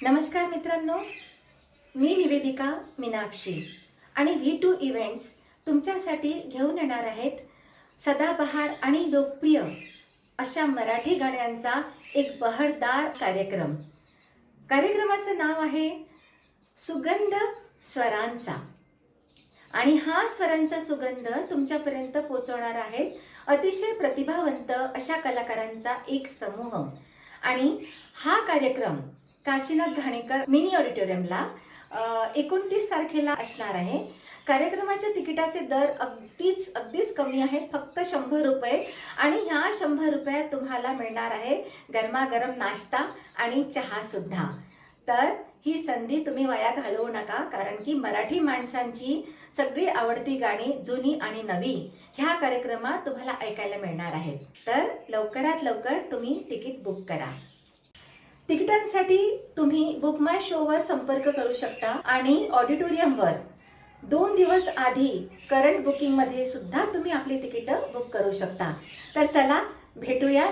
नमस्कार मित्रांनो, मी निवेदिका मीनाक्षी आणि V2 इव्हेंट्स तुमच्यासाठी घेऊन येणार आहेत सदाबहार आणि लोकप्रिय अशा मराठी गाण्यांचा एक बहरदार कार्यक्रम. कार्यक्रमाचं नाव आहे सुगंध स्वरांचा. आणि हा स्वरांचा सुगंध तुमच्यापर्यंत पोहोचवणार आहे अतिशय प्रतिभावंत अशा कलाकारांचा एक समूह. आणि हा कार्यक्रम काशीनाथ घाणेकर मिनी ऑडिटोरियमला 29 तारखेला असणार आहे. कार्यक्रमाच्या तिकिटाचे दर अगदीच कमी आहेत, फक्त 100 रुपये. आणि ह्या 100 रुपयात तुम्हाला मिळणार आहे गरमागरम नाश्ता आणि चहा सुद्धा. तर ही संधी तुम्ही वाया घालवू नका, कारण की मराठी माणसांची सगळी आवडती गाणी जुनी आणि नवी ह्या कार्यक्रमात तुम्हाला ऐकायला मिळणार आहेत. तर लवकरात लवकर तुम्ही तिकीट बुक करा. तिकिटांसाठी तुम्ही बुक माय शोवर संपर्क करू शकता आणि ऑडिटोरियमवर 2 दिवस आधी करंट बुकिंगमध्ये सुद्धा तुम्ही आपली तिकीटं बुक करू शकता. तर चला भेटूया